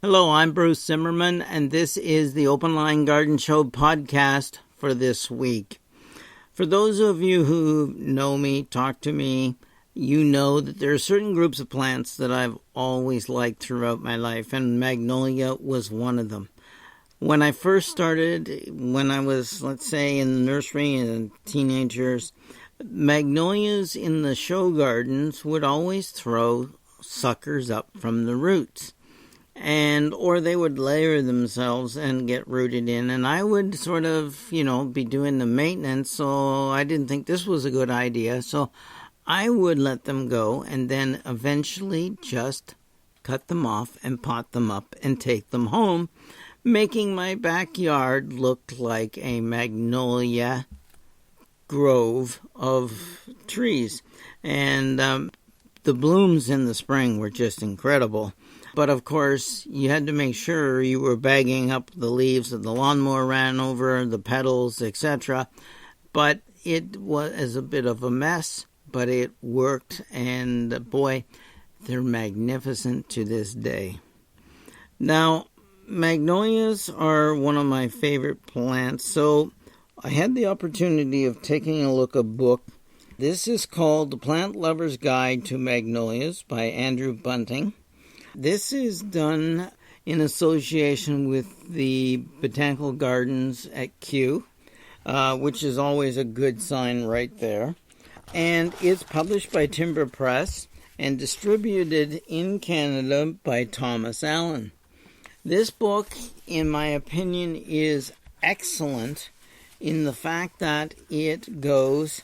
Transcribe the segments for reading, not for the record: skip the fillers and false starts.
Hello, I'm Bruce Zimmerman, and this is the Open Line Garden Show podcast for this week. For those of you who know me, talk to me, you know that there are certain groups of plants that I've always liked throughout my life, and magnolia was one of them. When I first started, when I was, let's say, in the nursery and teenage years, magnolias in the show gardens would always throw suckers up from the roots. Or they would layer themselves and get rooted in. And I would sort of, be doing the maintenance, so I didn't think this was a good idea. So I would let them go and then eventually just cut them off and pot them up and take them home, making my backyard look like a magnolia grove of trees. And the blooms in the spring were just incredible. But of course, you had to make sure you were bagging up the leaves that the lawnmower ran over, the petals, etc. But it was a bit of a mess, but it worked, and boy, they're magnificent to this day. Now, magnolias are one of my favorite plants, so I had the opportunity of taking a look at a book. This is called The Plant Lover's Guide to Magnolias by Andrew Bunting. This is done in association with the Botanical Gardens at Kew, which is always a good sign right there. And it's published by Timber Press and distributed in Canada by Thomas Allen. This book, in my opinion, is excellent in the fact that it goes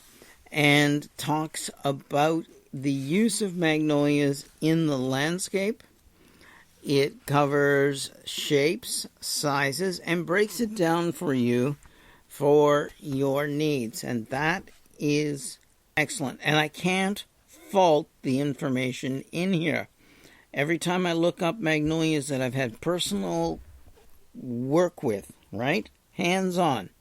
and talks about the use of magnolias in the landscape. It covers shapes, sizes, and breaks it down for you for your needs. And that is excellent. And I can't fault the information in here. Every time I look up magnolias that I've had personal work with, right? Hands-on.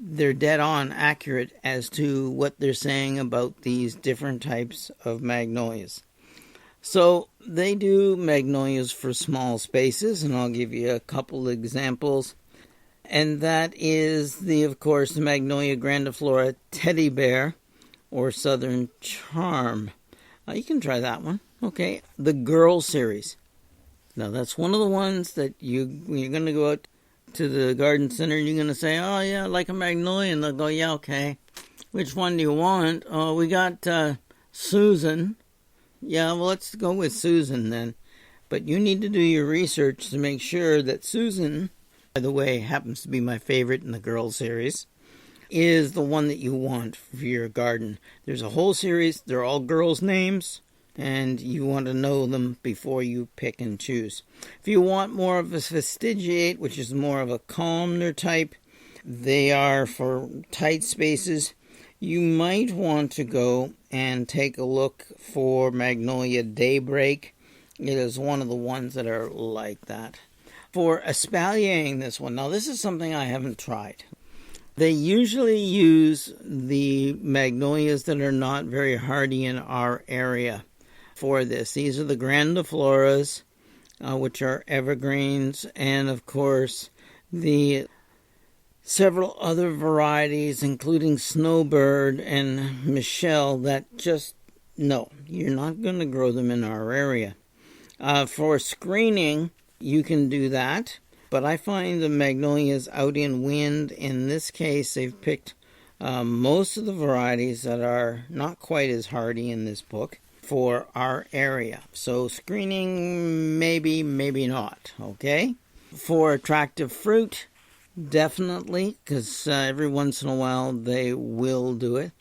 They're dead on accurate as to what they're saying about these different types of magnolias. So they do magnolias for small spaces, and I'll give you a couple examples. And that is, of course, the Magnolia grandiflora teddy bear or southern charm. You can try that one. Okay, the girl series. Now that's one of the ones that you're going to go out to the garden center and you're going to say, oh yeah, I like a magnolia. And they'll go, yeah, okay. Which one do you want? Oh, we got Susan. Yeah, well, let's go with Susan then. But you need to do your research to make sure that Susan, by the way, happens to be my favorite in the girl series, is the one that you want for your garden. There's a whole series. They're all girls' names, and you want to know them before you pick and choose. If you want more of a fastigiate, which is more of a columnar type, they are for tight spaces. You might want to go and take a look for Magnolia Daybreak. It is one of the ones that are like that. For espaliering this one, now this is something I haven't tried. They usually use the magnolias that are not very hardy in our area for this. These are the grandifloras, which are evergreens, and of course the several other varieties, including Snowbird and Michelle, that just, no, you're not going to grow them in our area. For screening, you can do that, but I find the magnolias out in wind. In this case, they've picked most of the varieties that are not quite as hardy in this book for our area. So screening, maybe, maybe not, okay? For attractive fruit, definitely, because every once in a while they will do it.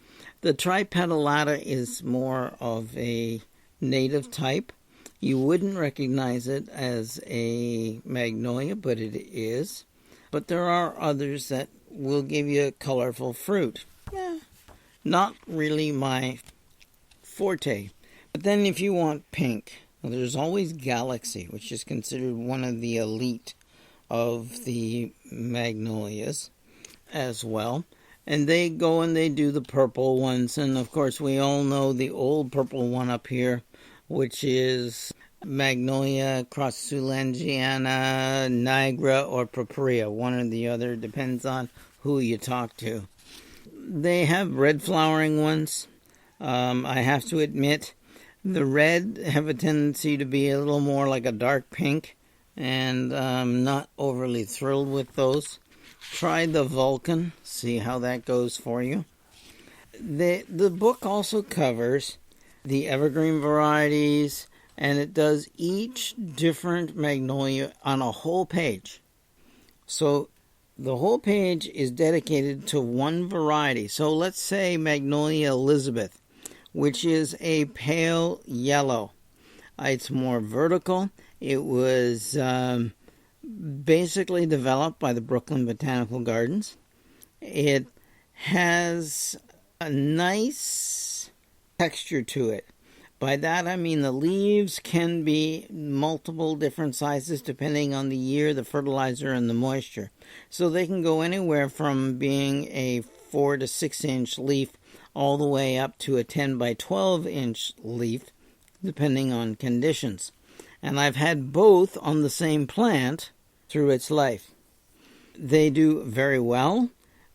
The tripetallata is more of a native type. You wouldn't recognize it as a magnolia, but it is. But there are others that will give you colorful fruit. Not really my forte. But then if you want pink, well, there's always Galaxy, which is considered one of the elite of the magnolias as well. And they go and they do the purple ones. And of course, we all know the old purple one up here, which is Magnolia, Crossulangiana, Niagara, or Propria. One or the other, depends on who you talk to. They have red flowering ones. I have to admit, the red have a tendency to be a little more like a dark pink, and I'm not overly thrilled with those. Try the Vulcan, see how that goes for you. The book also covers the evergreen varieties, and it does each different magnolia on a whole page. So the whole page is dedicated to one variety. So let's say Magnolia Elizabeth, which is a pale yellow. It's more vertical. It was basically developed by the Brooklyn Botanical Gardens. It has a nice texture to it. By that I mean the leaves can be multiple different sizes depending on the year, the fertilizer, and the moisture. So they can go anywhere from being a 4 to 6 inch leaf all the way up to a 10 by 12 inch leaf depending on conditions. And I've had both on the same plant through its life. They do very well.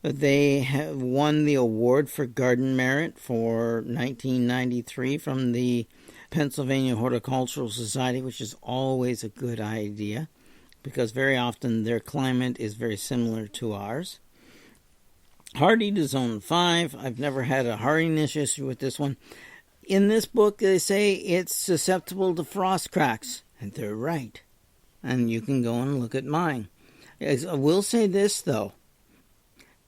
They have won the award for garden merit for 1993 from the Pennsylvania Horticultural Society, which is always a good idea because very often their climate is very similar to ours. Hardy to zone 5. I've never had a hardiness issue with this one. In this book, they say it's susceptible to frost cracks, and they're right. And you can go and look at mine. I will say this, though.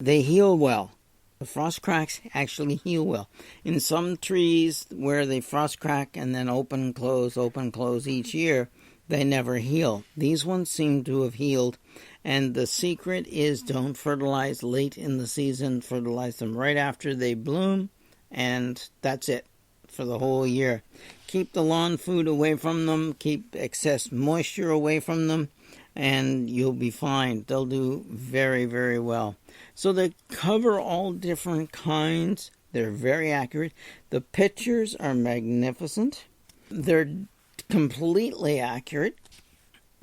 They heal well. The frost cracks actually heal well. In some trees where they frost crack and then open, close each year, they never heal. These ones seem to have healed. And the secret is don't fertilize late in the season. Fertilize them right after they bloom. And that's it for the whole year. Keep the lawn food away from them. Keep excess moisture away from them. And you'll be fine. They'll do very, very well. So they cover all different kinds. They're very accurate. The pictures are magnificent. They're completely accurate.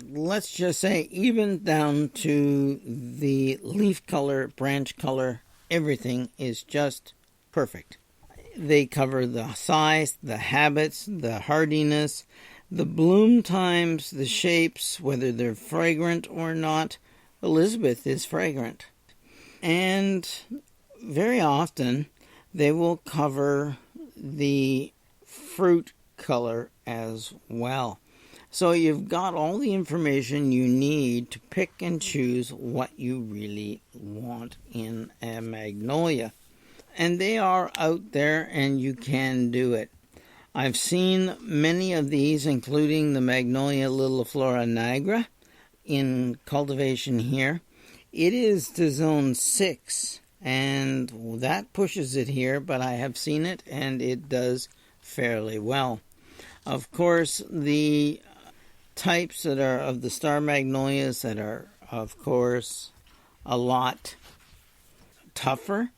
Let's just say even down to the leaf color, branch color, everything is just perfect. They cover the size, the habits, the hardiness, the bloom times, the shapes, whether they're fragrant or not. Elizabeth is fragrant. And very often they will cover the fruit color as well. So you've got all the information you need to pick and choose what you really want in a magnolia. And they are out there and you can do it. I've seen many of these, including the Magnolia Liliflora nigra, in cultivation here. It is to zone 6, and that pushes it here, but I have seen it, and it does fairly well. Of course, the types that are of the star magnolias that are, of course, a lot tougher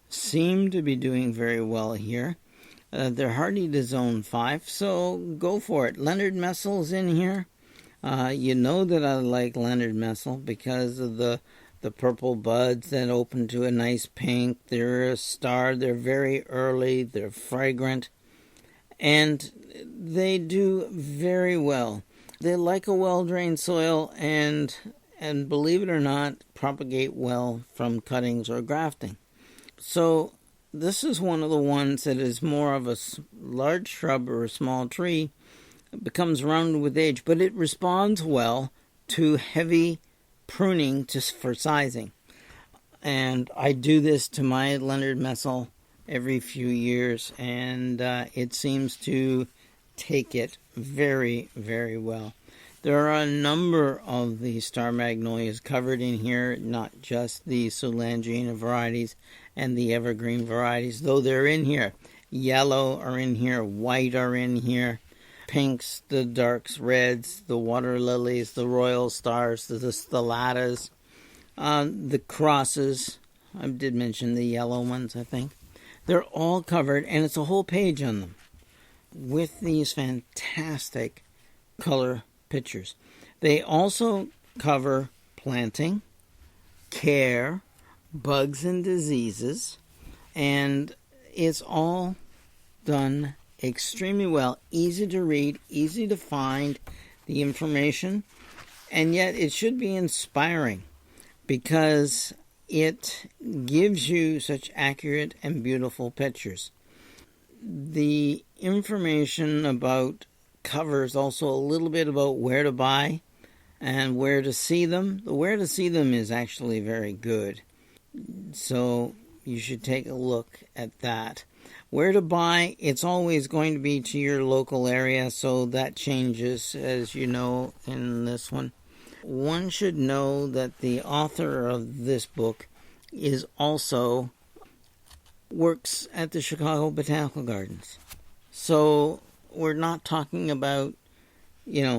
seem to be doing very well here. They're hardy to zone 5, so go for it. Leonard Messel's in here. You know that I like Leonard Messel because of the purple buds that open to a nice pink. They're a star. They're very early. They're fragrant. And they do very well. They like a well-drained soil and believe it or not, propagate well from cuttings or grafting. So this is one of the ones that is more of a large shrub or a small tree. It becomes rounded with age, but it responds well to heavy pruning for sizing. And I do this to my Leonard Messel every few years, and it seems to take it very, very well. There are a number of the star magnolias covered in here, not just the Solangiana varieties and the evergreen varieties, though they're in here. Yellow are in here, white are in here, pinks, the darks, reds, the water lilies, the royal stars, the stellatas, the crosses. I did mention the yellow ones, I think. They're all covered, and it's a whole page on them with these fantastic color pictures. They also cover planting, care, bugs and diseases, and it's all done extremely well. Easy to read, easy to find the information, and yet it should be inspiring because it gives you such accurate and beautiful pictures. The information about covers also a little bit about where to buy and where to see them. The where to see them is actually very good, so you should take a look at that. Where to buy, it's always going to be to your local area, so that changes, as you know, in this one. One should know that the author of this book is also works at the Chicago Botanical Gardens. So we're not talking about,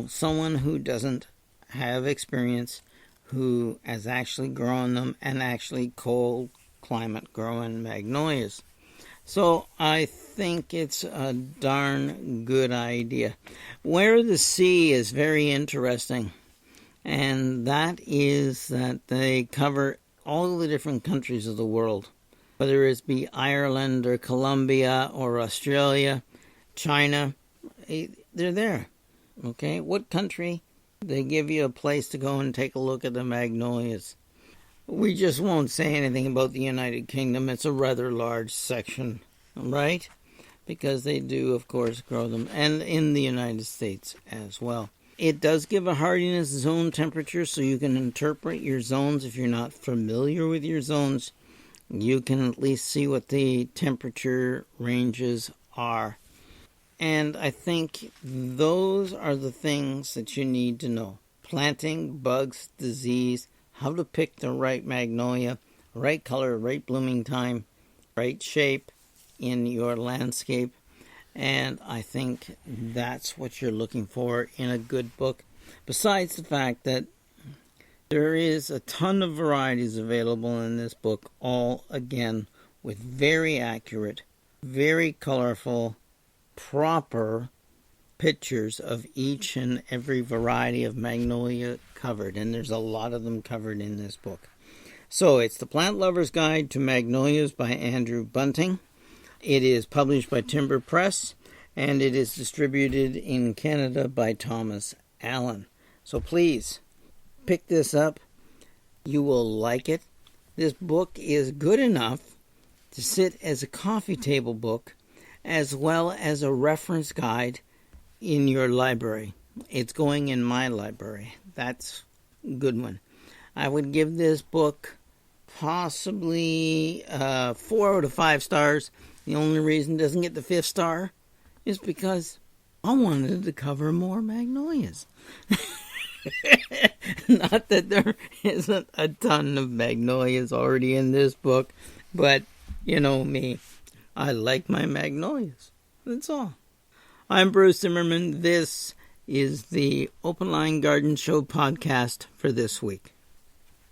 someone who doesn't have experience, who has actually grown them and actually cold climate growing magnolias. So I think it's a darn good idea. Where the Sea is very interesting, and that is that they cover all the different countries of the world, whether it be Ireland or Colombia or Australia, China, they're there. Okay, what country? They give you a place to go and take a look at the magnolias. We just won't say anything about the United Kingdom. It's a rather large section, right? Because they do, of course, grow them. And in the United States as well. It does give a hardiness zone temperature, so you can interpret your zones. If you're not familiar with your zones, you can at least see what the temperature ranges are. And I think those are the things that you need to know. Planting, bugs, disease, how to pick the right magnolia, right color, right blooming time, right shape in your landscape. And I think that's what you're looking for in a good book. Besides the fact that there is a ton of varieties available in this book, all again with very accurate, very colorful, proper pictures of each and every variety of magnolia covered, and there's a lot of them covered in this book. So it's The Plant Lover's Guide to Magnolias by Andrew Bunting. It is published by Timber Press, and it is distributed in Canada by Thomas Allen. So please, pick this up. You will like it. This book is good enough to sit as a coffee table book as well as a reference guide in your library. It's going in my library. That's a good one. I would give this book possibly 4 out of 5 stars. The only reason it doesn't get the 5th star is because I wanted to cover more magnolias. Not that there isn't a ton of magnolias already in this book, but you know me, I like my magnolias. That's all. I'm Bruce Zimmerman. This is the Open Line Garden Show podcast for this week.